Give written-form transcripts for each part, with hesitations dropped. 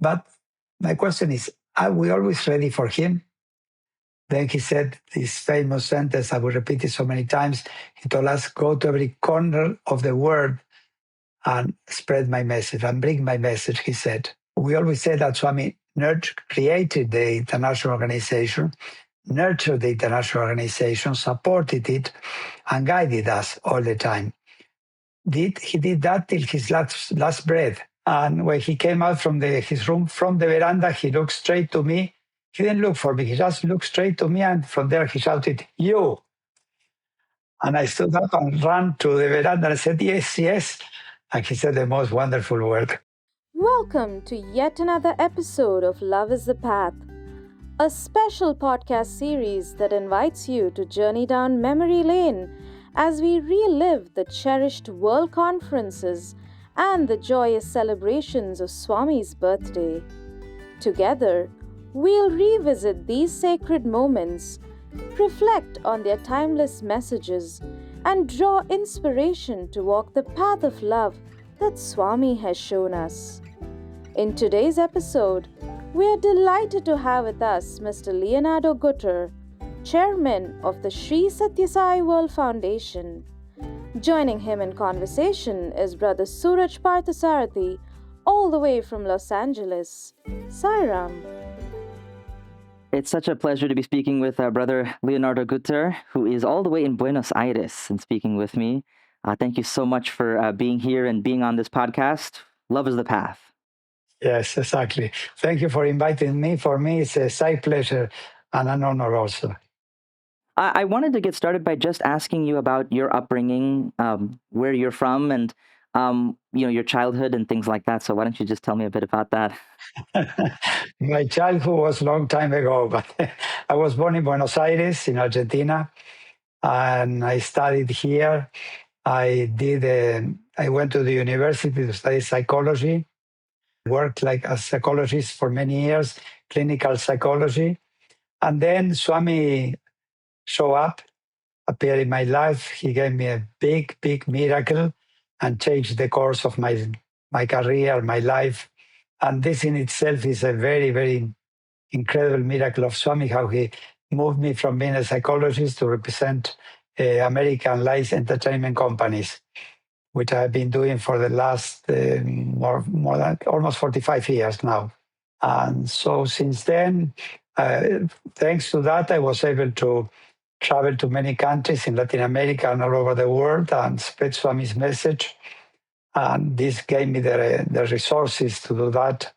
But my question is, are we always ready for him? Then he said this famous sentence, I will repeat it so many times. He told us, go to every corner of the world and spread my message and bring my message, he said. We always say that Swami created the international organization, nurtured the international organization, supported it, and guided us all the time. He did that till his last breath. And when he came out from his room, from the veranda, he looked straight to me. He didn't look for me. He just looked straight to me. And from there, he shouted, "You." And I stood up and ran to the veranda and said, "Yes, yes." And he said the most wonderful word. Welcome to yet another episode of Love is the Path, a special podcast series that invites you to journey down memory lane as we relive the cherished world conferences and the joyous celebrations of Swami's birthday. Together, we'll revisit these sacred moments, reflect on their timeless messages, and draw inspiration to walk the path of love that Swami has shown us. In today's episode, we are delighted to have with us Mr. Leonardo Gutter, Chairman of the Sri Sathya Sai World Foundation. Joining him in conversation is Brother Suraj Parthasarathi, all the way from Los Angeles. Sairam. It's such a pleasure to be speaking with Brother Leonardo Gutter, who is all the way in Buenos Aires and speaking with me. Thank you so much for being here and being on this podcast. Love is the path. Yes, exactly. Thank you for inviting me. For me, it's a side pleasure and an honor also. I wanted to get started by just asking you about your upbringing, where you're from, and your childhood and things like that. So why don't you just tell me a bit about that? My childhood was a long time ago, but I was born in Buenos Aires, in Argentina, and I studied here. I went to the university to study psychology, worked like a psychologist for many years, clinical psychology. And then Swami appeared in my life. He gave me a big, big miracle and changed the course of my career, my life. And this in itself is a very, very incredible miracle of Swami, how he moved me from being a psychologist to represent American live entertainment companies, which I have been doing for the last more than almost 45 years now. And so since then, thanks to that, I was able to travel to many countries in Latin America and all over the world and spread Swami's message. And this gave me the resources to do that,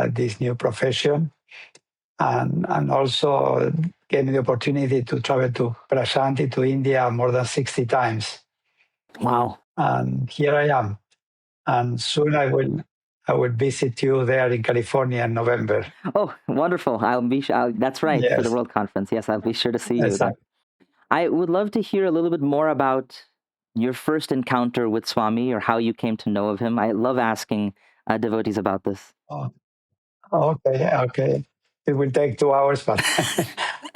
this new profession. And also gave me the opportunity to travel to Prasanthi, to India, more than 60 times. Wow. And here I am. And soon I will visit you there in California in November. Oh, wonderful. That's right, Yes. for the World Conference. Yes, I'll be sure to see you. Exactly. I would love to hear a little bit more about your first encounter with Swami or how you came to know of him. I love asking devotees about this. Oh, okay. It will take 2 hours, but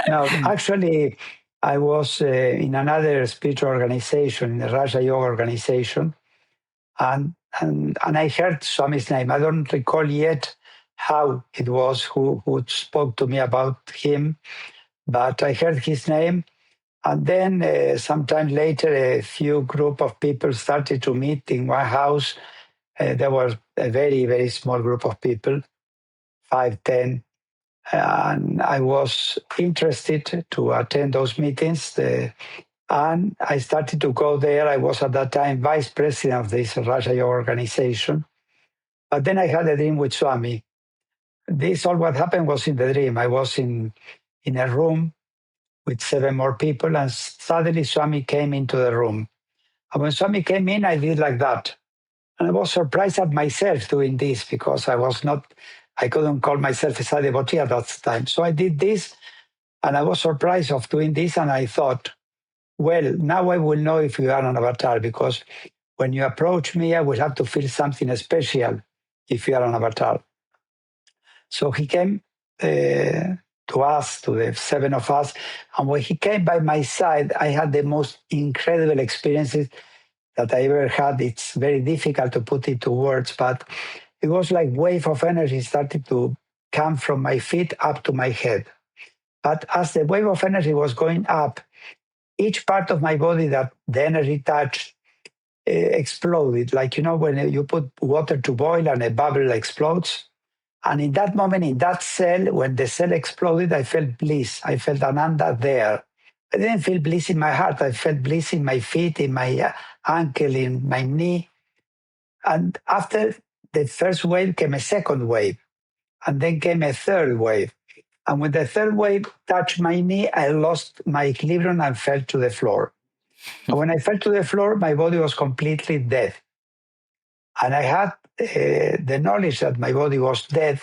no, actually, I was in another spiritual organization, in the Raja Yoga organization, and I heard Swami's name. I don't recall yet how it was, who spoke to me about him, but I heard his name. And then sometime later, a few group of people started to meet in one house. There was a very, very small group of people, 5, 10. And I was interested to attend those meetings. And I started to go there. I was at that time vice president of this Raja Yoga organization. But then I had a dream with Swami. All what happened was in the dream. I was in a room with 7 more people, and suddenly Swami came into the room. And when Swami came in, I did like that. And I was surprised at myself doing this because I couldn't call myself a Sai devotee at that time. So I did this, and I was surprised of doing this, and I thought, well, now I will know if you are an avatar, because when you approach me, I will have to feel something special if you are an avatar. So he came to us, to the 7 of us, and when he came by my side, I had the most incredible experiences that I ever had. It's very difficult to put into words, but it was like wave of energy started to come from my feet up to my head. But as the wave of energy was going up, each part of my body that the energy touched exploded. Like, when you put water to boil and a bubble explodes. And in that moment, in that cell, when the cell exploded, I felt bliss. I felt ananda there. I didn't feel bliss in my heart. I felt bliss in my feet, in my ankle, in my knee. And after the first wave came a second wave, and then came a third wave. And when the third wave touched my knee, I lost my equilibrium and fell to the floor. And when I fell to the floor, my body was completely dead. And I had the knowledge that my body was dead.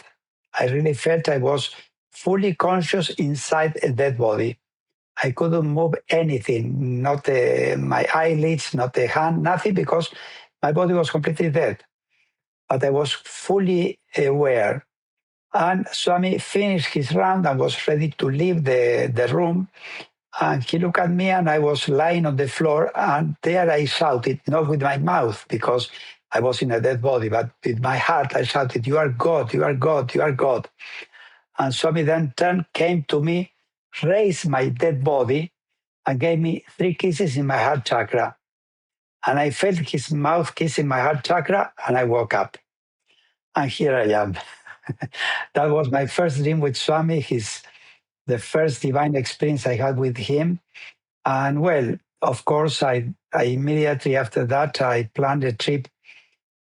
I really felt I was fully conscious inside a dead body. I couldn't move anything, not my eyelids, not a hand, nothing, because my body was completely dead. But I was fully aware. And Swami finished his round and was ready to leave the room. And he looked at me, and I was lying on the floor. And there I shouted, not with my mouth, because I was in a dead body, but with my heart I shouted, "You are God, you are God, you are God." And Swami then came to me, raised my dead body, and gave me 3 kisses in my heart chakra. And I felt his mouth kissing my heart chakra, and I woke up. And here I am. That was my first dream with Swami. The first divine experience I had with him. And well, of course, I immediately after that, I planned a trip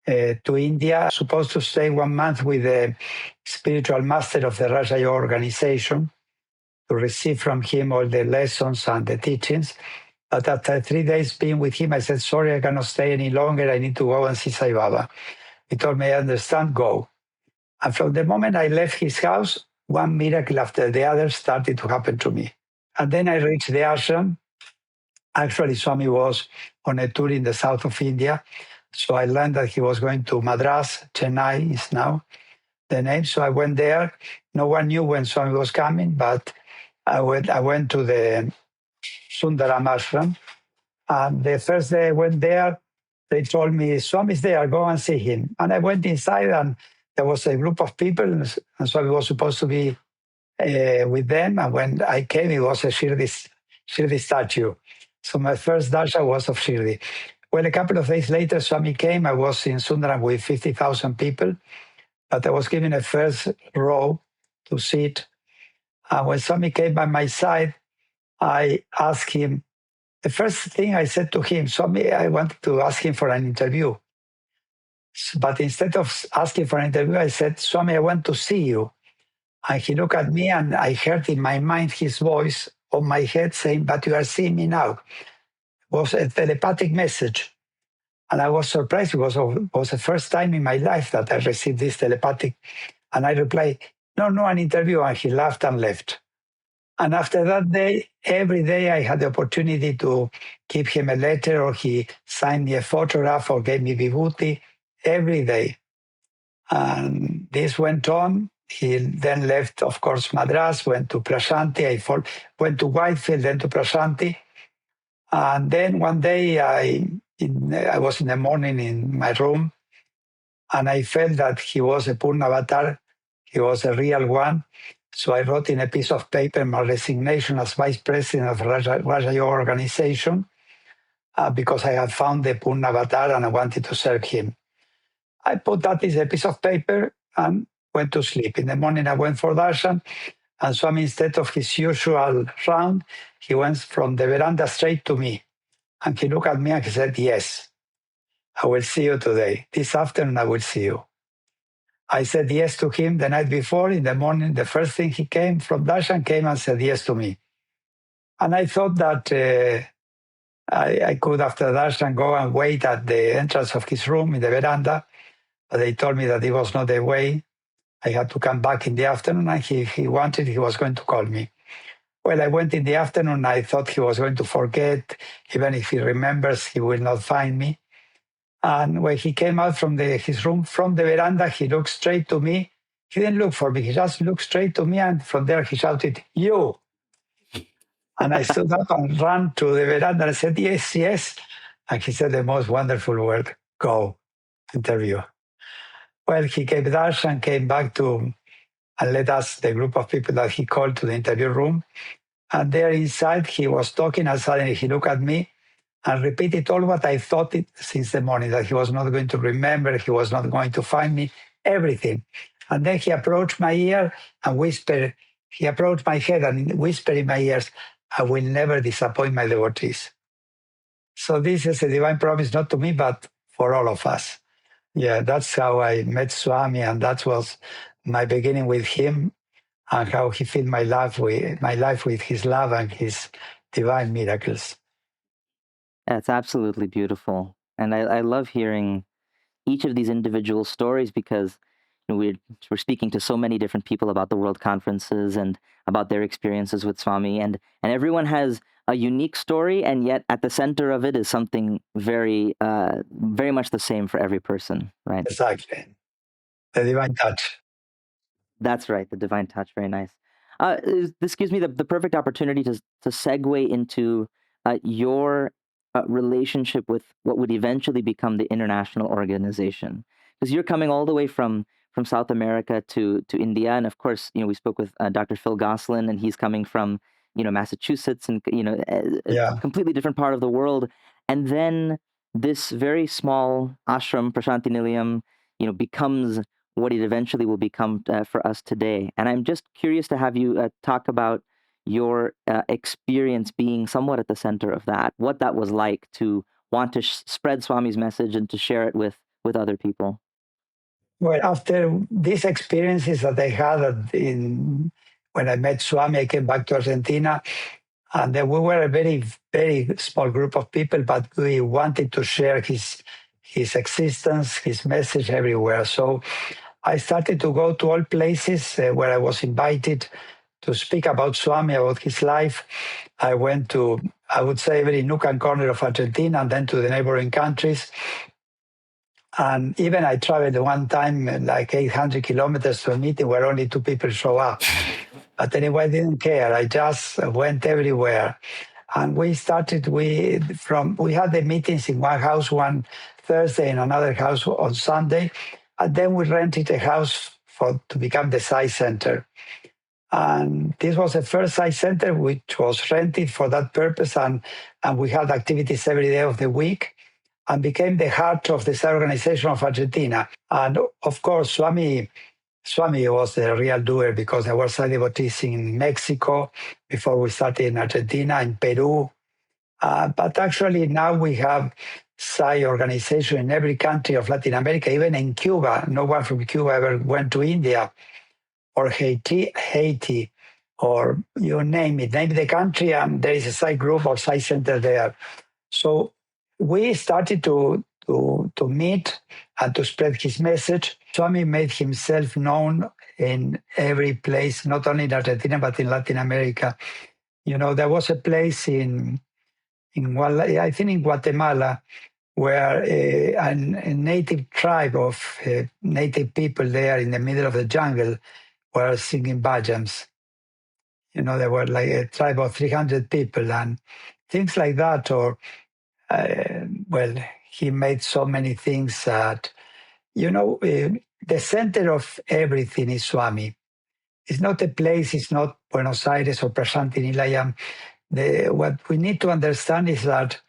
to India, supposed to stay 1 month with the spiritual master of the Raja Yoga organization to receive from him all the lessons and the teachings. But after 3 days being with him, I said, "Sorry, I cannot stay any longer. I need to go and see Sai Baba." He told me, "I understand, go." And from the moment I left his house, one miracle after the other started to happen to me. And then I reached the ashram. Actually, Swami was on a tour in the south of India. So I learned that he was going to Madras, Chennai is now the name. So I went there. No one knew when Swami was coming, but I went to the Sundaram ashram. And the first day I went there, they told me, "Swami's there, go and see him." And I went inside, and there was a group of people, and Swami was supposed to be with them. And when I came, it was a Shirdi statue. So my first darshan was of Shirdi. Well, a couple of days later, Swami came. I was in Sundaram with 50,000 people, but I was given a first row to sit. And when Swami came by my side, I asked him, the first thing I said to him, "Swami, I wanted to ask him for an interview." But instead of asking for an interview, I said, "Swami, I want to see you." And he looked at me, and I heard in my mind his voice on my head saying, "But you are seeing me now." It was a telepathic message. And I was surprised because it was the first time in my life that I received this telepathic. And I replied, "No, no, an interview." And he laughed and left. And after that day, every day I had the opportunity to give him a letter, or he signed me a photograph or gave me vibhuti every day. And this went on. He then left, of course, Madras, went to Prasanthi. Went to Whitefield, then to Prasanthi. And then one day I was in the morning in my room, and I felt that he was a Purna avatar. He was a real one. So I wrote in a piece of paper my resignation as vice president of Raja Yoga organization because I had found the Purna avatar and I wanted to serve him. I put that in a piece of paper and went to sleep. In the morning, I went for darshan, and Swami, instead of his usual round, he went from the veranda straight to me. And he looked at me and he said, "Yes, I will see you today. This afternoon, I will see you." I said yes to him the night before. In the morning, the first thing he came from darshan came and said yes to me. And I thought that I could, after darshan, go and wait at the entrance of his room in the veranda. But they told me that it was not the way. I had to come back in the afternoon, and he was going to call me. Well, I went in the afternoon. I thought he was going to forget. Even if he remembers, he will not find me. And when he came out from his room, from the veranda, he looked straight to me. He didn't look for me. He just looked straight to me. And from there, he shouted, "You." And I stood up and ran to the veranda and said, "Yes, yes." And he said the most wonderful word, "Go, interview." Well, he gave darshan, came back to and led us, the group of people that he called to the interview room. And there inside, he was talking, and suddenly he looked at me and repeated all what I thought it since the morning, that he was not going to remember, he was not going to find me, everything. And then he approached my ear and whispered, he approached my head and whispered in my ears, I will never disappoint my devotees. So this is a divine promise, not to me, but for all of us. Yeah, that's how I met Swami, and that was my beginning with him, and how he filled my life with his love and his divine miracles. That's absolutely beautiful. And I love hearing each of these individual stories because we're speaking to so many different people about the World Conferences and about their experiences with Swami, and everyone has a unique story, and yet at the center of it is something very very much the same for every person, right? Exactly. The divine touch. That's right, the divine touch. Very nice. This gives me the perfect opportunity to segue into your relationship with what would eventually become the international organization, because you're coming all the way from South America to India, and of course, we spoke with Dr. Phil Gosselin, and he's coming from Massachusetts, and a Yeah, completely different part of the world, and then this very small ashram, Prasanthi Nilayam, becomes what it eventually will become for us today. And I'm just curious to have you talk about your experience being somewhat at the center of that, what that was like to want to spread Swami's message and to share it with other people. well, after these experiences that I had when I met Swami, I came back to Argentina, and then we were a very, very small group of people, but we wanted to share his existence, his message everywhere. So I started to go to all places where I was invited to speak about Swami, about his life. I went to, I would say, every nook and corner of Argentina, and then to the neighboring countries. And even I traveled one time like 800 kilometers to a meeting where only two people show up. But anyway, I didn't care. I just went everywhere. And we started, we had the meetings in one house one Thursday and another house on Sunday. And then we rented a house to become the Sai Center. And this was the first Sai Center which was rented for that purpose. And we had activities every day of the week, and became the heart of the Sai organization of Argentina. And of course, Swami was the real doer, because there were Sai devotees in Mexico before we started, in Argentina, in Peru. But actually now we have Sai organization in every country of Latin America, even in Cuba. No one from Cuba ever went to India or Haiti, or you name it. Name the country, and there is a Sai group or Sai center there. So we started to meet and to spread his message. Swami made himself known in every place, not only in Argentina, but in Latin America. There was a place I think in Guatemala, where a native tribe of native people there in the middle of the jungle were singing bhajans. There were like a tribe of 300 people and things like that. Or well, he made so many things that, the center of everything is Swami. It's not a place, it's not Buenos Aires or Prasanthi Nilayam. What we need to understand is that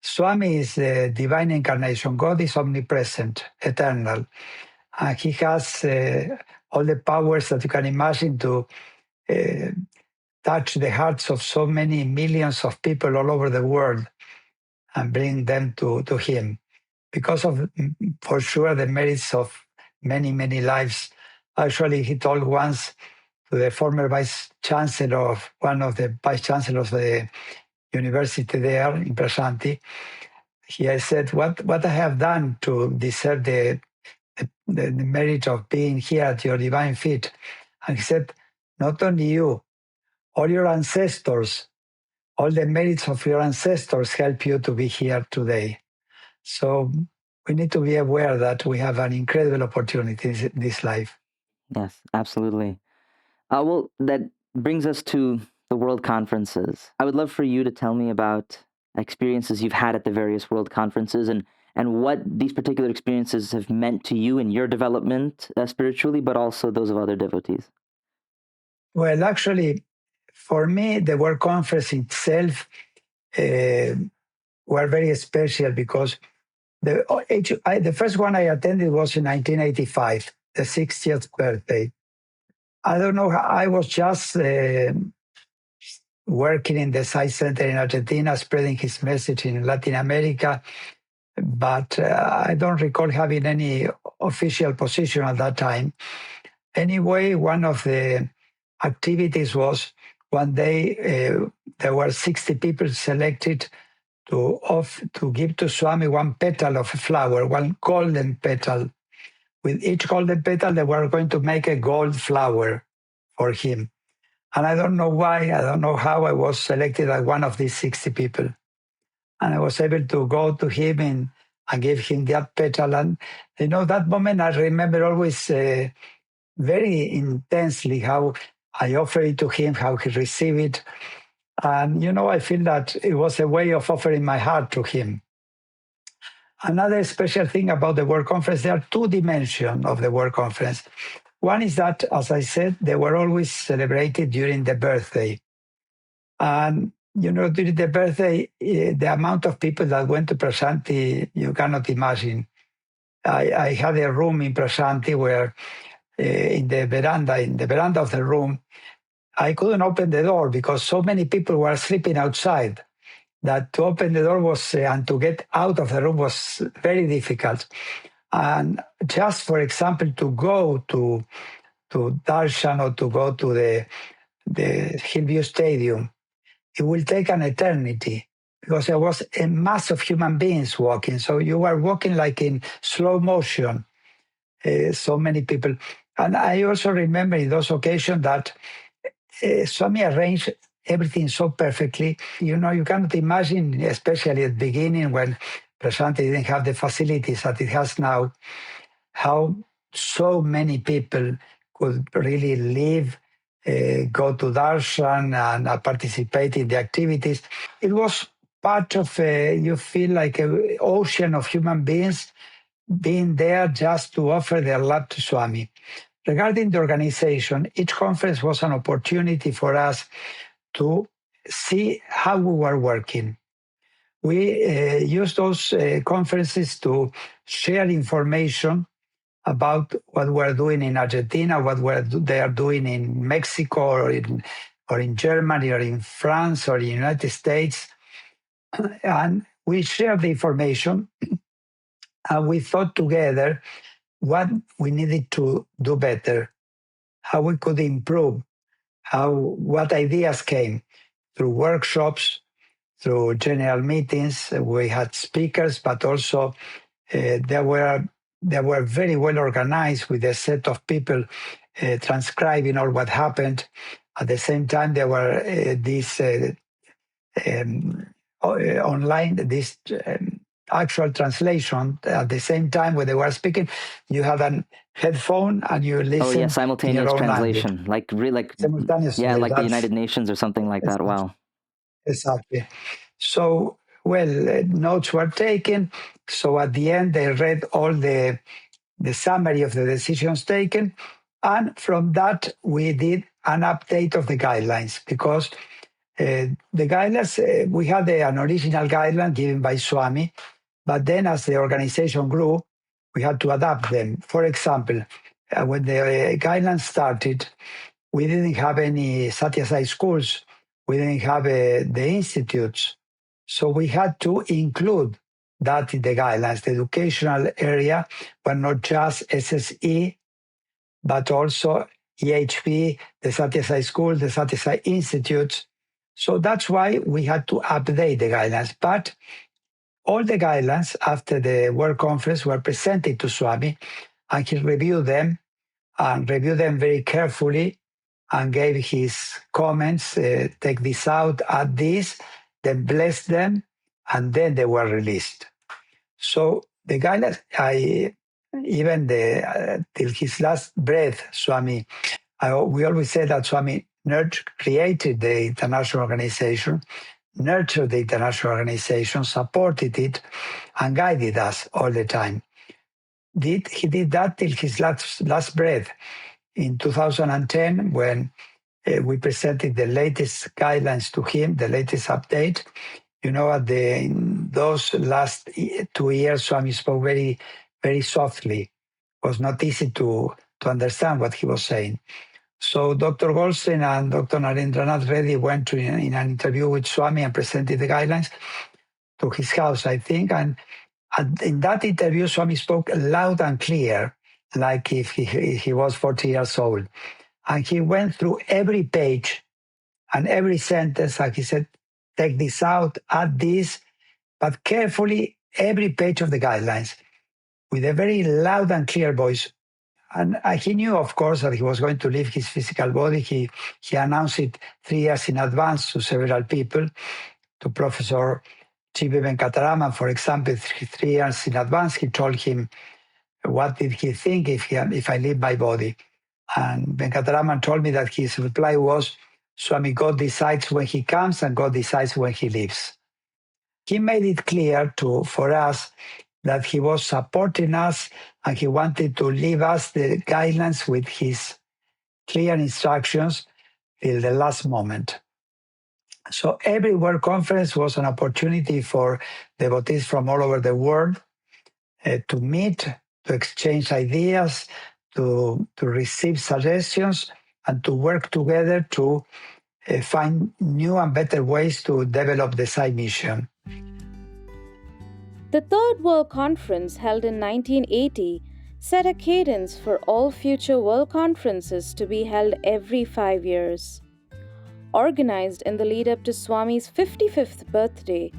Swami is the divine incarnation. God is omnipresent, eternal. And he has all the powers that you can imagine to uh, touch the hearts of so many millions of people all over the world and bring them to him. Because of, for sure, the merits of many, many lives. Actually, he told once to the former vice chancellor of one of the vice chancellors of the university there in Prasanthi, he has said, what I have done to deserve the merit of being here at your divine feet. And he said, not only you, all your ancestors, all the merits of your ancestors help you to be here today. So we need to be aware that we have an incredible opportunity in this life. Yes, absolutely. Well, that brings us to the World Conferences. I would love for you to tell me about experiences you've had at the various World Conferences, and and what these particular experiences have meant to you in your development spiritually, but also those of other devotees. Well, actually, for me, the World Conference itself were very special because the first one I attended was in 1985, the 60th birthday. I don't know, I was just working in the Sai Center in Argentina, spreading his message in Latin America, but I don't recall having any official position at that time. Anyway, one of the activities was one day there were 60 people selected to give to Swami one petal of a flower, one golden petal. With each golden petal, they were going to make a gold flower for him. And I don't know why, I don't know how I was selected as one of these 60 people. And I was able to go to him and give him that petal. And, that moment I remember always very intensely how I offered it to him, how he received it. And, I feel that it was a way of offering my heart to him. Another special thing about the World Conference, there are two dimensions of the World Conference. One is that, as I said, they were always celebrated during the birthday. And, during the birthday, the amount of people that went to Prasanthi, you cannot imagine. I had a room in Prasanthi where in the veranda of the room, I couldn't open the door because so many people were sleeping outside that to open the door was, and to get out of the room was very difficult. And just, for example, to go to Darshan or to go to the Hillview Stadium, it will take an eternity because there was a mass of human beings walking. So you were walking like in slow motion, so many people. And I also remember in those occasions that Swami arranged everything so perfectly. You cannot imagine, especially at the beginning when Prasanthi didn't have the facilities that it has now, how so many people could really live, go to darshan and participate in the activities. It was part of, you feel like an ocean of human beings being there just to offer their love to Swami. Regarding the organization, each conference was an opportunity for us to see how we were working. We used those conferences to share information about what we're doing in Argentina, what they are doing in Mexico or in Germany or in France or in the United States. And we shared the information and we thought together what we needed to do better, how we could improve, what ideas came through workshops, through general meetings. We had speakers, but also they were very well organized with a set of people transcribing all what happened. At the same time, there were these online, this actual translation. At the same time, when they were speaking, you had a headphone and you listen. Oh yeah, simultaneous translation, simultaneously. Yeah, like the United Nations or something like that. Wow. Exactly. So, notes were taken. So at the end, they read all the summary of the decisions taken. And from that, we did an update of the guidelines because the guidelines, we had an original guideline given by Swami, but then as the organization grew, we had to adapt them. For example, when the guidelines started, we didn't have any Sathya Sai schools. We didn't have the institutes. So we had to include that in the guidelines. The educational area, but not just SSE, but also EHP, the Sathya Sai School, the Sathya Sai Institutes. So that's why we had to update the guidelines. But all the guidelines after the World Conference were presented to Swami, and he reviewed them very carefully and gave his comments, take this out, add this, then bless them, and then they were released. So the guidelines, even till his last breath, Swami, we always say that Swami created the international organization, nurtured the international organization, supported it, and guided us all the time. He did that till his last breath in 2010 when we presented the latest guidelines to him, the latest update. You know, in those last 2 years, Swami spoke very, very softly. It was not easy to understand what he was saying. So Dr. Goldstein and Dr. Narendranath Reddy went in an interview with Swami and presented the guidelines to his house, I think. And in that interview, Swami spoke loud and clear, like if he was 40 years old. And he went through every page and every sentence, and he said, take this out, add this, but carefully every page of the guidelines with a very loud and clear voice. And he knew, of course, that he was going to leave his physical body. He announced it 3 years in advance to several people, to Professor G.B. Venkataraman, for example, 3 years in advance. He told him, what did he think if I leave my body? And Venkataraman told me that his reply was, Swami, God decides when he comes and God decides when he leaves. He made it clear for us that he was supporting us and he wanted to leave us the guidelines with his clear instructions till the last moment. So every World Conference was an opportunity for devotees from all over the world to meet, to exchange ideas, to receive suggestions, and to work together to find new and better ways to develop the Sai mission. The Third World Conference, held in 1980, set a cadence for all future world conferences to be held every 5 years. Organized in the lead-up to Swami's 55th birthday,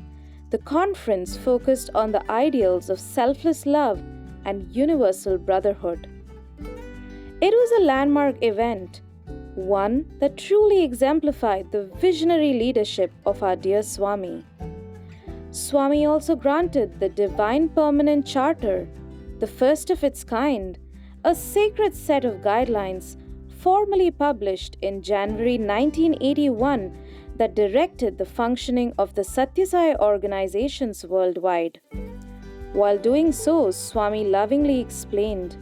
the conference focused on the ideals of selfless love and universal brotherhood. It was a landmark event, one that truly exemplified the visionary leadership of our dear Swami. Swami also granted the Divine Permanent Charter, the first of its kind, a sacred set of guidelines formally published in January 1981 that directed the functioning of the Sathya Sai organizations worldwide. While doing so, Swami lovingly explained,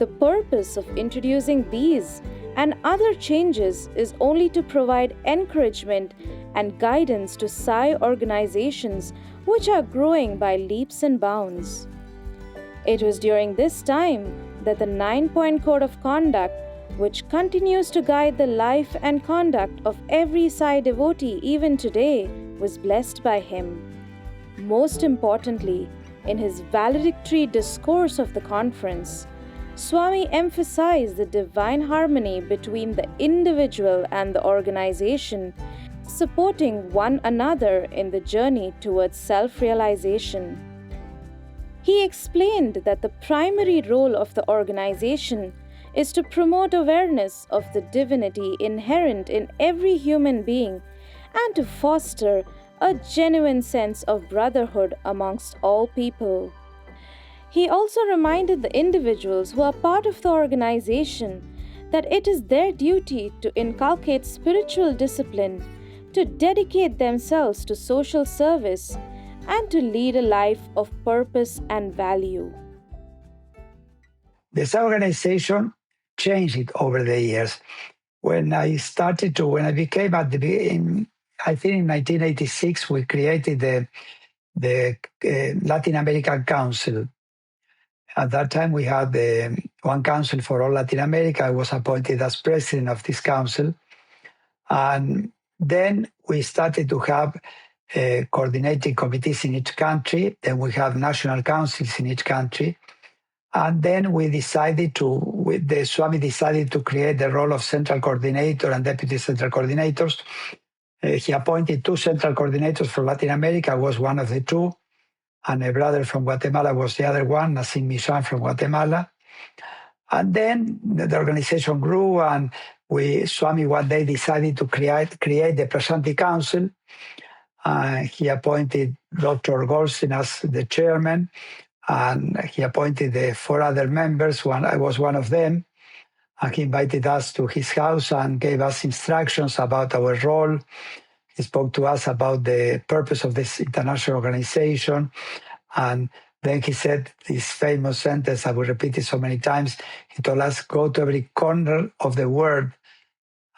the purpose of introducing these and other changes is only to provide encouragement and guidance to Sai organizations which are growing by leaps and bounds. It was during this time that the 9-point code of conduct, which continues to guide the life and conduct of every Sai devotee even today, was blessed by him. Most importantly, in his valedictory discourse of the conference, Swami emphasized the divine harmony between the individual and the organization, supporting one another in the journey towards self-realization. He explained that the primary role of the organization is to promote awareness of the divinity inherent in every human being and to foster a genuine sense of brotherhood amongst all people. He also reminded the individuals who are part of the organization that it is their duty to inculcate spiritual discipline, to dedicate themselves to social service, and to lead a life of purpose and value. This organization changed it over the years. When I became I think in 1986, we created the Latin American Council. At that time, we had one council for all Latin America. I was appointed as president of this council. And then we started to have coordinating committees in each country. Then we have national councils in each country. And then the Swami decided to create the role of central coordinator and deputy central coordinators. He appointed 2 central coordinators for Latin America. I was one of the 2. And a brother from Guatemala was the other one, Nassim Michan from Guatemala. And then the organization grew, and Swami one day decided to create the Prasanthi Council. He appointed Dr. Goldstein as the chairman, and he appointed the 4 other members. I was one of them. And he invited us to his house and gave us instructions about our role. He spoke to us about the purpose of this international organization. And then he said this famous sentence, I will repeat it so many times. He told us, go to every corner of the world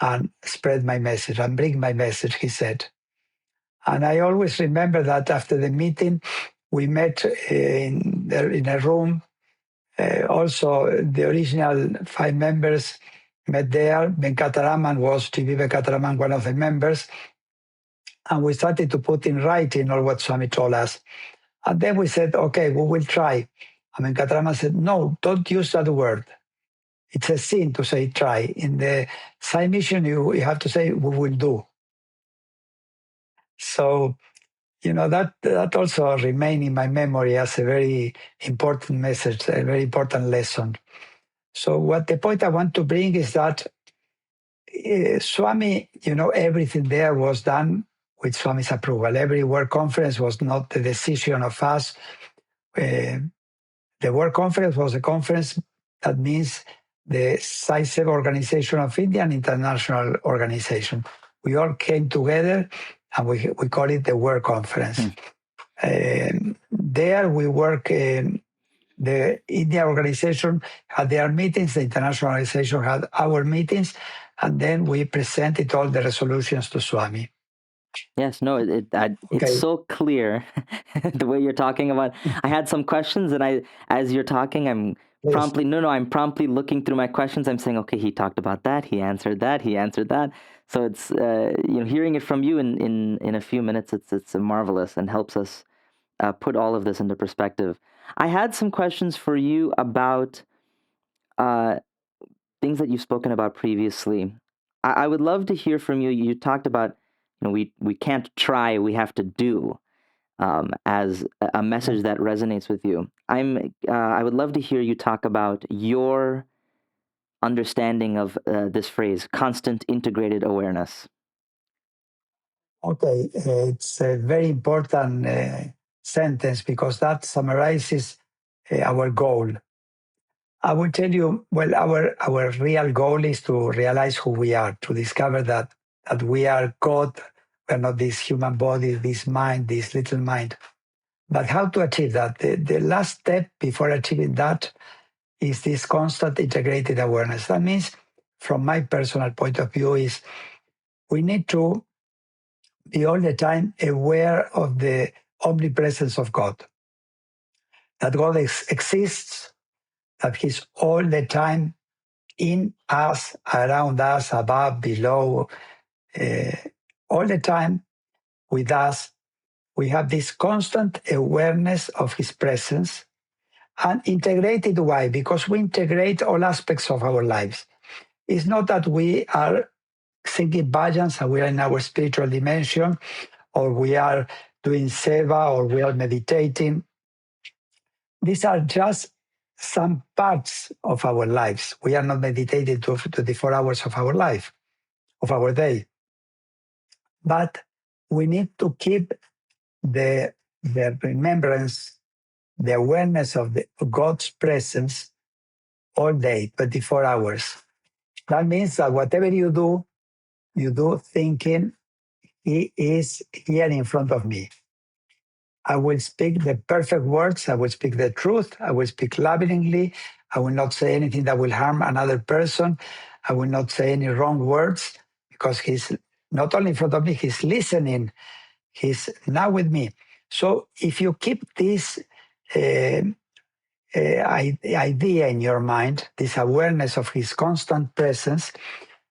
and spread my message and bring my message, he said. And I always remember that after the meeting, we met in a room. Also, the original 5 members met there. Venkataraman was, T.V. Venkataraman, one of the members. And we started to put in writing all what Swami told us. And then we said, okay, we will try. And Venkataraman said, no, don't use that word. It's a sin to say try. In the Sai mission, you have to say, we will do. So, that also remained in my memory as a very important message, a very important lesson. So what the point I want to bring is that Swami, everything there was done with Swami's approval. Every world conference was not the decision of us. The world conference was a conference that means the Sai Seva Organization of India and International Organization. We all came together and we call it the World Conference. There we work, the India organization had their meetings, the international organization had our meetings, and then we presented all the resolutions to Swami. Yes, no, it's so clear the way you're talking about. I had some questions, and as you're talking, I'm promptly looking through my questions. I'm saying, okay, he talked about that, he answered that. So it's hearing it from you in a few minutes, it's marvelous and helps us put all of this into perspective. I had some questions for you about things that you've spoken about previously. I would love to hear from you. You talked about, we can't try, we have to do, as a message that resonates with you. I would love to hear you talk about your understanding of this phrase, constant integrated awareness. Okay, it's a very important sentence because that summarizes our goal. I will tell you, well, our real goal is to realize who we are, to discover that we are God. We're not this human body, this mind, this little mind. But how to achieve that? The last step before achieving that is this constant integrated awareness. That means, from my personal point of view, is we need to be all the time aware of the omnipresence of God. That God exists, that He's all the time in us, around us, above, below, all the time with us. We have this constant awareness of His presence and integrated. Why? Because we integrate all aspects of our lives. It's not that we are singing bhajans and we are in our spiritual dimension, or we are doing seva, or we are meditating. These are just some parts of our lives. We are not meditating 24 hours of our life, of our day. But we need to keep the remembrance, the awareness of God's presence all day, 24 hours. That means that whatever you do thinking, He is here in front of me. I will speak the perfect words. I will speak the truth. I will speak lovingly. I will not say anything that will harm another person. I will not say any wrong words because He's not only in front of me, He's listening. He's now with me. So if you keep this idea in your mind, this awareness of His constant presence,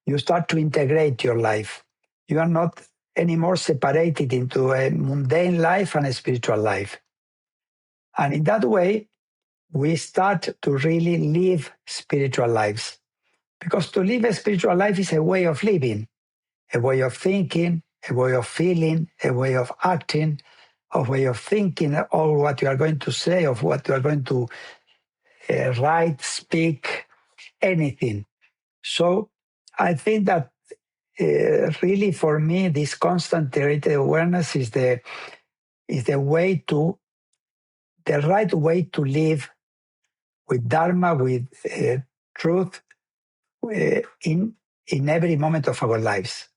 you start to integrate your life. You are not anymore separated into a mundane life and a spiritual life. And in that way, we start to really live spiritual lives. Because to live a spiritual life is a way of living, a way of thinking, a way of feeling, a way of acting, a way of thinking all what you are going to say, of what you are going to write, speak, anything. So I think that really for me, this constant integrated awareness is the way to, the right way to live with Dharma, with truth in every moment of our lives.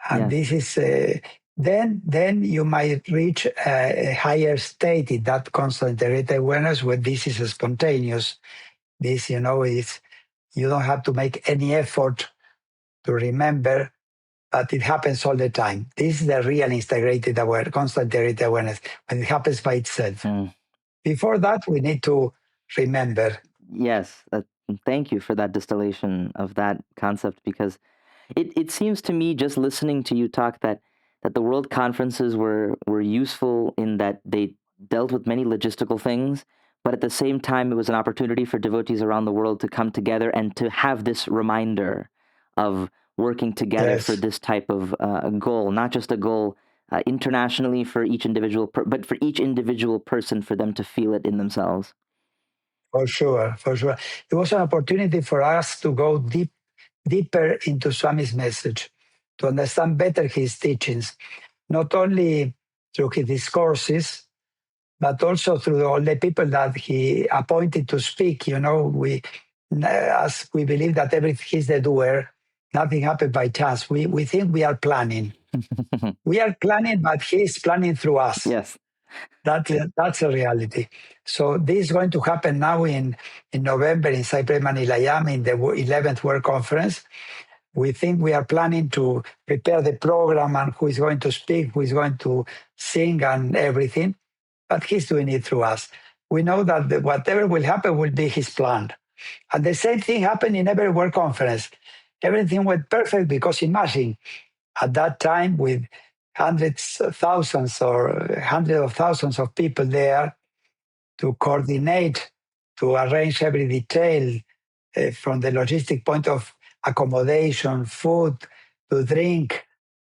And this is, then you might reach a higher state in that constant integrated awareness when this is spontaneous. This, is you don't have to make any effort to remember, but it happens all the time. This is the real integrated awareness, constant integrated awareness, when it happens by itself. Before that, we need to remember. Yes, thank you for that distillation of that concept, because it seems to me, just listening to you talk, that the world conferences were useful in that they dealt with many logistical things, but at the same time, it was an opportunity for devotees around the world to come together and to have this reminder of working together for this type of goal, not just a goal internationally for each individual, but for each individual person, for them to feel it in themselves. For sure, for sure. It was an opportunity for us to go deeper into Swami's message, to understand better his teachings, not only through his discourses, but also through all the people that he appointed to speak. As we believe that he's the doer, nothing happened by chance. We think we are planning. We are planning, but he's planning through us. Yes. That's a reality. So this is going to happen now in November in Cyprus, Manilayam, in the 11th World Conference. We think we are planning to prepare the program and who is going to speak, who is going to sing and everything, but he's doing it through us. We know that whatever will happen will be his plan. And the same thing happened in every World Conference. Everything went perfect because imagine, at that time with hundreds of thousands or hundreds of thousands of people there to coordinate, to arrange every detail from the logistic point of accommodation, food, to drink,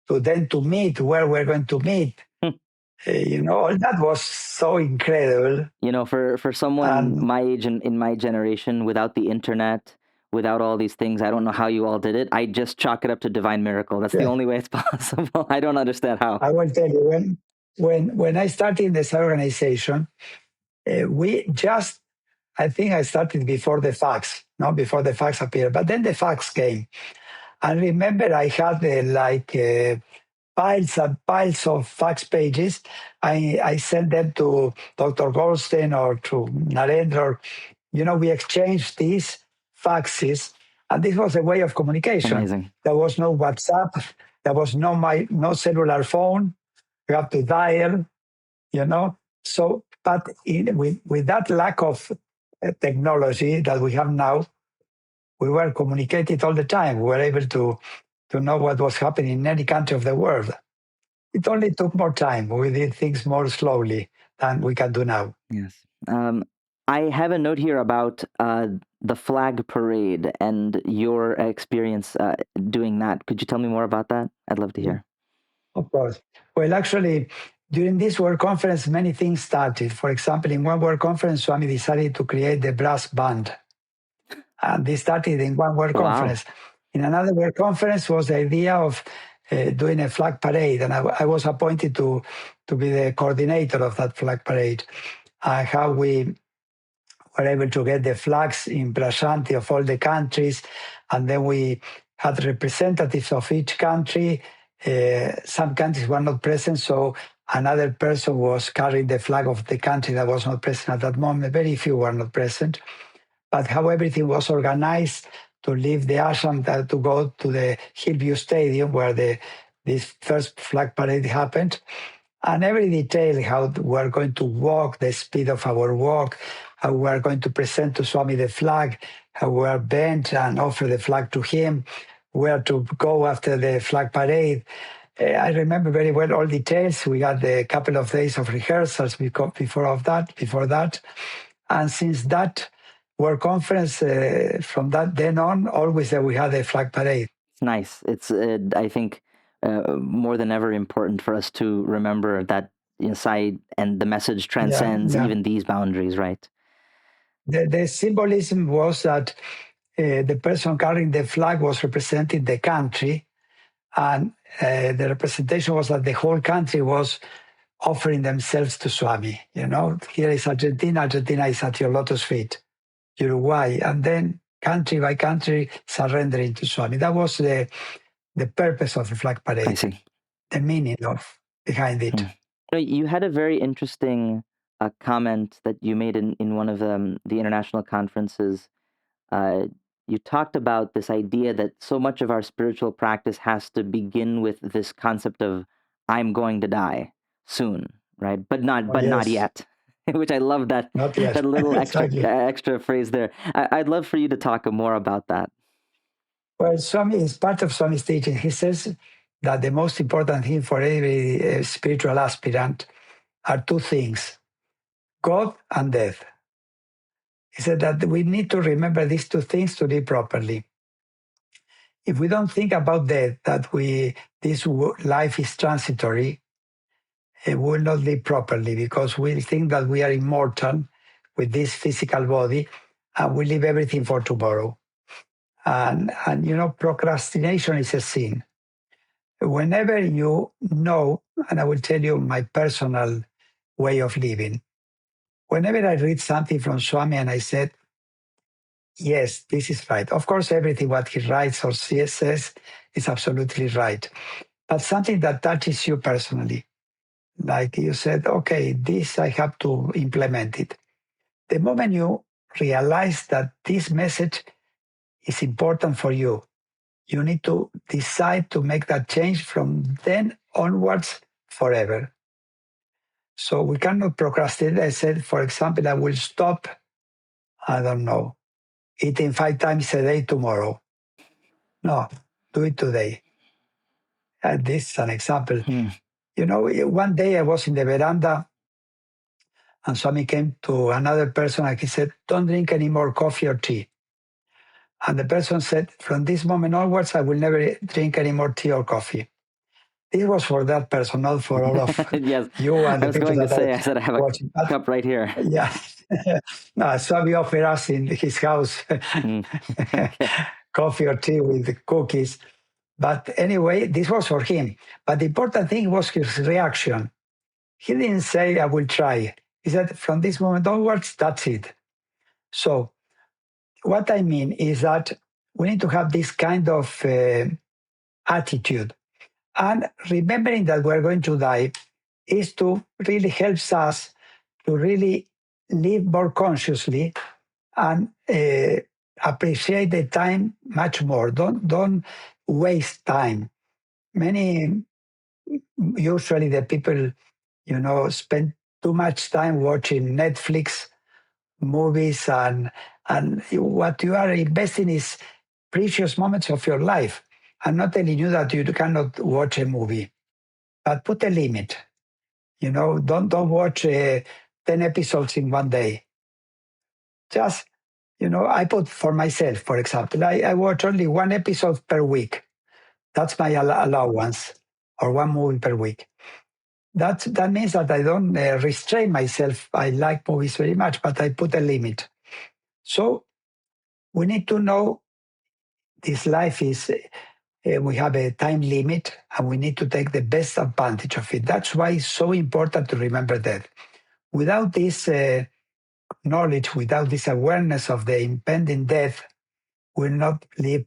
to then to meet where we're going to meet. All that was so incredible. For someone my age and in my generation, without the internet, without all these things, I don't know how you all did it. I just chalk it up to divine miracle. That's the only way it's possible. I don't understand how. I will tell you, when I started this organization, I think I started before the fax, before the fax appeared, but then the fax came. And remember, I had piles and piles of fax pages. I sent them to Dr. Goldstein or to Narendra. We exchanged these faxes, and this was a way of communication. Amazing. There was no WhatsApp. There was no cellular phone. You have to dial, So, but with that lack of technology that we have now, we were communicated all the time. We were able to know what was happening in any country of the world. It only took more time. We did things more slowly than we can do now. Yes. I have a note here about the flag parade and your experience doing that. Could you tell me more about that? I'd love to hear. Of course. Well, actually, during this World Conference, many things started. For example, in one World Conference, Swami decided to create the brass band. And this started in one World Conference. In another World Conference was the idea of doing a flag parade. And I was appointed to be the coordinator of that flag parade. How we were able to get the flags in Prasanthi of all the countries. And then we had representatives of each country. Some countries were not present, so another person was carrying the flag of the country that was not present at that moment. Very few were not present. But how everything was organized to leave the ashram, to go to the Hillview Stadium where this first flag parade happened. And every detail, how we're going to walk, the speed of our walk, how we're going to present to Swami the flag, how we're bent and offer the flag to him, where to go after the flag parade. I remember very well all details. We had a couple of days of rehearsals before that. And since that World Conference, from that then on, always we had a flag parade. It's nice. It's, I think, more than ever important for us to remember that Sai and the message transcends even these boundaries, right? The symbolism was that the person carrying the flag was representing the country, and the representation was that the whole country was offering themselves to Swami. Here is Argentina. Argentina is at your lotus feet. Uruguay, and then country by country surrendering to Swami. That was the the purpose of the flag I parade, see. the meaning of behind it. You had a very interesting comment that you made in one of the international conferences. Uh, you talked about this idea that so much of our spiritual practice has to begin with this concept of "I'm going to die soon," right? Oh, But not yes, yet. Which I love that not yet. that little Exactly. extra phrase there. I'd love for you to talk more about that. Well, Swami is part of Swami's teaching. He says that the most important thing for every spiritual aspirant are two things: God and death. He said that we need to remember these two things to live properly. If we don't think about death, that this life is transitory, we will not live properly because we think that we are immortal with this physical body and we leave everything for tomorrow. And procrastination is a sin. Whenever you know, and I will tell you my personal way of living, whenever I read something from Swami and I said, yes, this is right. Of course, everything what he writes or says is absolutely right. But something that touches you personally, like you said, okay, this I have to implement it. The moment you realize that this message is important for you, you need to decide to make that change from then onwards forever. So we cannot procrastinate. I said, for example, I will stop, I don't know, eating 5 times a day tomorrow. No, do it today. This is an example. One day I was in the veranda and Swami came to another person and he said, don't drink any more coffee or tea. And the person said, from this moment onwards, I will never drink any more tea or coffee. This was for that person, not for all of Yes, you and I the was people going to that are say. I said I have a watching. But cup right here. yeah, no, Swami offered us in his house Okay. coffee or tea with cookies. But anyway, this was for him. But the important thing was his reaction. He didn't say, I will try. He said, from this moment onwards, that's it. So, what I mean is that we need to have this kind of attitude. And remembering that we're going to die is to really helps us to really live more consciously and appreciate the time much more. Don't waste time. Many usually the people spend too much time watching Netflix movies and what you are investing is precious moments of your life. I'm not telling you that you cannot watch a movie, but put a limit. Don't watch 10 episodes in one day. Just, I put for myself, for example, I watch only one episode per week. That's my allowance, or one movie per week. That means that I don't restrain myself. I like movies very much, but I put a limit. So we need to know this life is, we have a time limit and we need to take the best advantage of it. That's why it's so important to remember that. Without this knowledge, without this awareness of the impending death, we'll not live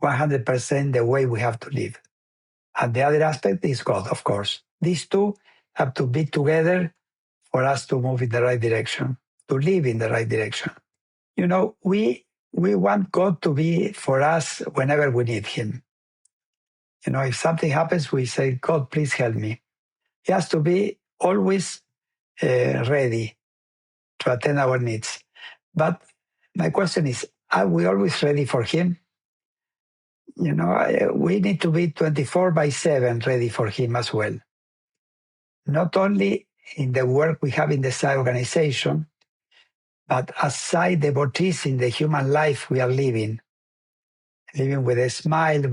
100% the way we have to live. And the other aspect is God, of course. These two have to be together for us to move in the right direction, to live in the right direction. We want God to be for us whenever we need Him. If something happens, we say, God, please help me. He has to be always ready to attend our needs. But my question is, are we always ready for Him? We need to be 24/7 ready for Him as well. Not only in the work we have in the Sai organization, but as Sai devotees in the human life we are living with a smile,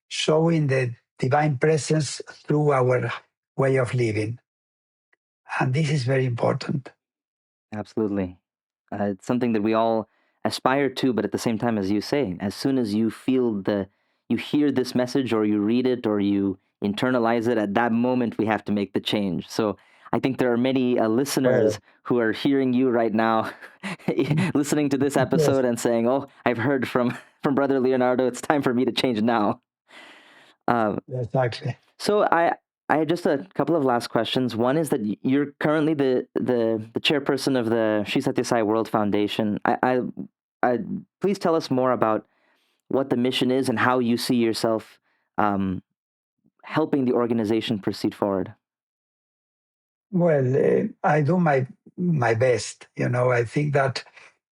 showing the divine presence through our way of living. And this is very important. Absolutely. It's something that we all aspire to, but at the same time, as you say, as soon as you you hear this message or you read it or you internalize it, at that moment, we have to make the change. So I think there are many Well, listeners who are hearing you right now, listening to this yes, episode and saying, oh, I've heard from Brother Leonardo, it's time for me to change now. Exactly. So I had just a couple of last questions. One is that you're currently the chairperson of the Sathya Sai World Foundation. I please tell us more about what the mission is and how you see yourself helping the organization proceed forward. Well, I do my best. I think that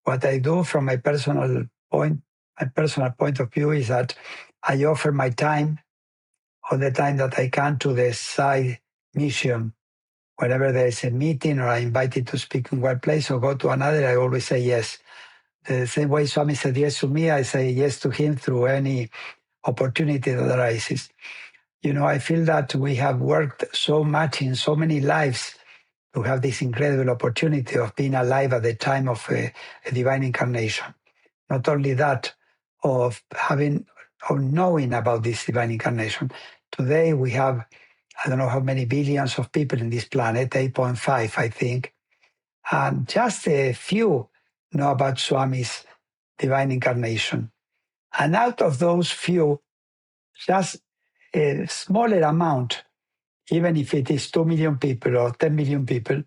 what I do from my personal point of view is that I offer my time all the time that I can to the side mission. Whenever there is a meeting or I'm invited to speak in one place or go to another, I always say yes. The same way Swami said yes to me, I say yes to him through any opportunity that arises. I feel that we have worked so much in so many lives to have this incredible opportunity of being alive at the time of a divine incarnation. Not only that, of knowing about this divine incarnation. Today we have, I don't know how many billions of people in this planet, 8.5, I think. And just a few know about Swami's divine incarnation. And out of those few, just a smaller amount, even if it is 2 million people or 10 million people,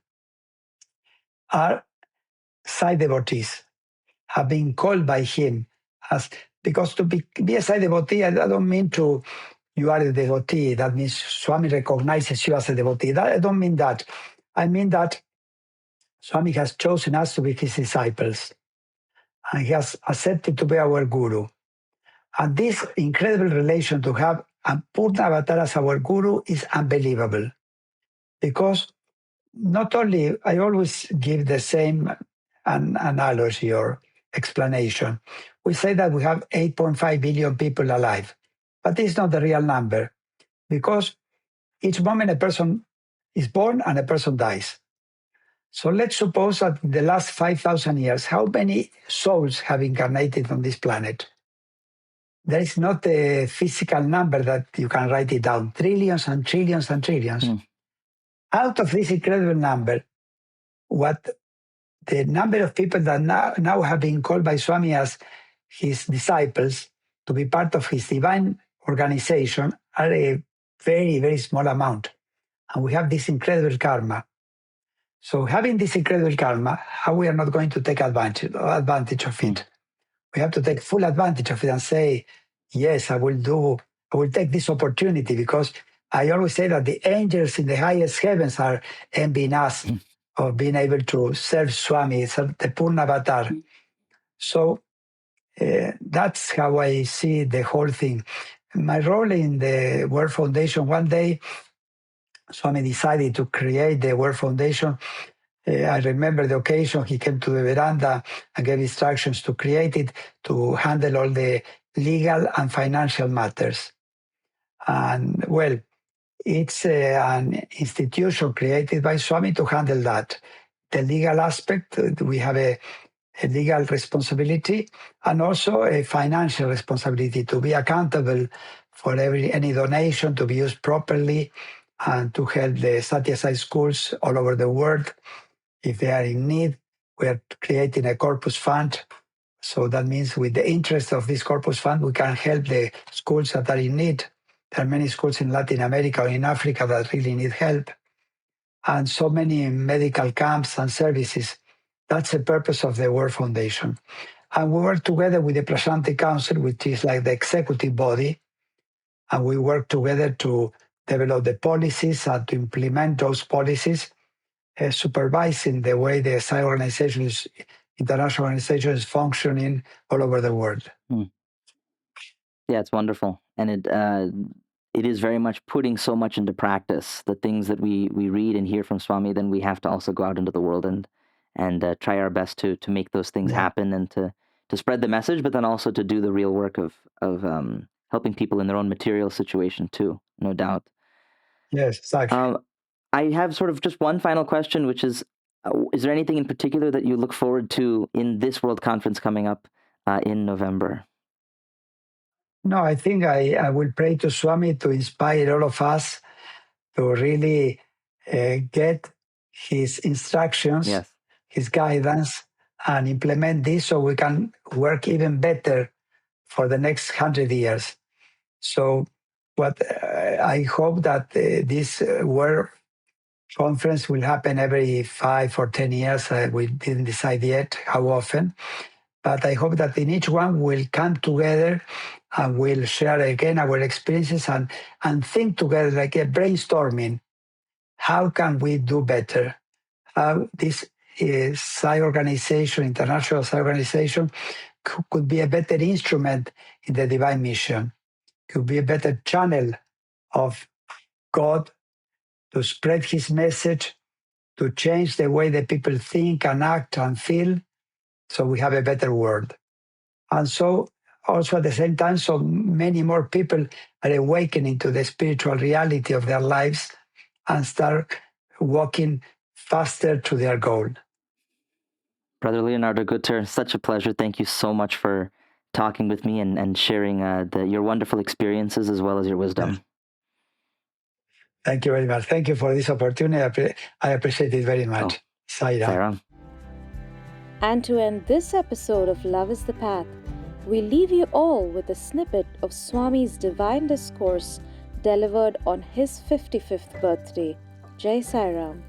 are Sai devotees, have been called by him as, because to be a Sai devotee, I don't mean you are a devotee. That means Swami recognizes you as a devotee. I don't mean that. I mean that Swami has chosen us to be his disciples, and he has accepted to be our guru. And this incredible relation to have Purna Avatar as our guru is unbelievable. Because not only, I always give the same analogy or explanation. We say that we have 8.5 billion people alive, but this is not the real number, because each moment a person is born and a person dies. So let's suppose that in the last 5,000 years, how many souls have incarnated on this planet? There is not a physical number that you can write it down. Trillions and trillions and trillions. Out of this incredible number, what the number of people that now have been called by Swami as his disciples to be part of his divine organization are a very, very small amount. And we have this incredible karma. So having this incredible karma, how we are not going to take advantage of it? We have to take full advantage of it and say, yes, I will take this opportunity, because I always say that the angels in the highest heavens are envying us of being able to serve Swami, serve the Purna Avatar. So that's how I see the whole thing. My role in the World Foundation, one day, Swami decided to create the World Foundation. I remember the occasion he came to the veranda and gave instructions to create it, to handle all the legal and financial matters. And well, it's an institution created by Swami to handle that. The legal aspect, we have a legal responsibility and also a financial responsibility to be accountable for any donation to be used properly, and to help the Sathya Sai schools all over the world if they are in need. We are creating a corpus fund. So that means with the interest of this corpus fund, we can help the schools that are in need. There are many schools in Latin America or in Africa that really need help, and so many medical camps and services. That's the purpose of the World Foundation. And we work together with the Prasanthi Council, which is like the executive body, and we work together to develop the policies and to implement those policies, supervising the way the Sai organization international organization is functioning all over the world. Yeah, it's wonderful. And it is very much putting so much into practice. The things that we read and hear from Swami, then we have to also go out into the world and try our best to make those things happen, and to spread the message, but then also to do the real work of helping people in their own material situation too, no doubt. Yes, exactly. I have sort of just one final question, which is there anything in particular that you look forward to in this World Conference coming up in November? No, I think I will pray to Swami to inspire all of us to really get his instructions, his guidance, and implement this so we can work even better for the next 100 years. So But I hope that this World Conference will happen every 5 or 10 years. We didn't decide yet how often. But I hope that in each one we'll come together and we'll share again our experiences and think together like a brainstorming. How can we do better? How this Sai organization, International Sai Organization, could be a better instrument in the divine mission, could be a better channel of God to spread his message, to change the way that people think and act and feel, so we have a better world. And so also at the same time, so many more people are awakening to the spiritual reality of their lives and start walking faster to their goal. Brother Leonardo Gutter, such a pleasure. Thank you so much for talking with me and sharing your wonderful experiences as well as your wisdom. Yes. Thank you very much. Thank you for this opportunity. I appreciate it very much. Sai. And to end this episode of Love is the Path, we leave you all with a snippet of Swami's divine discourse delivered on his 55th birthday. Jai Sai Ram.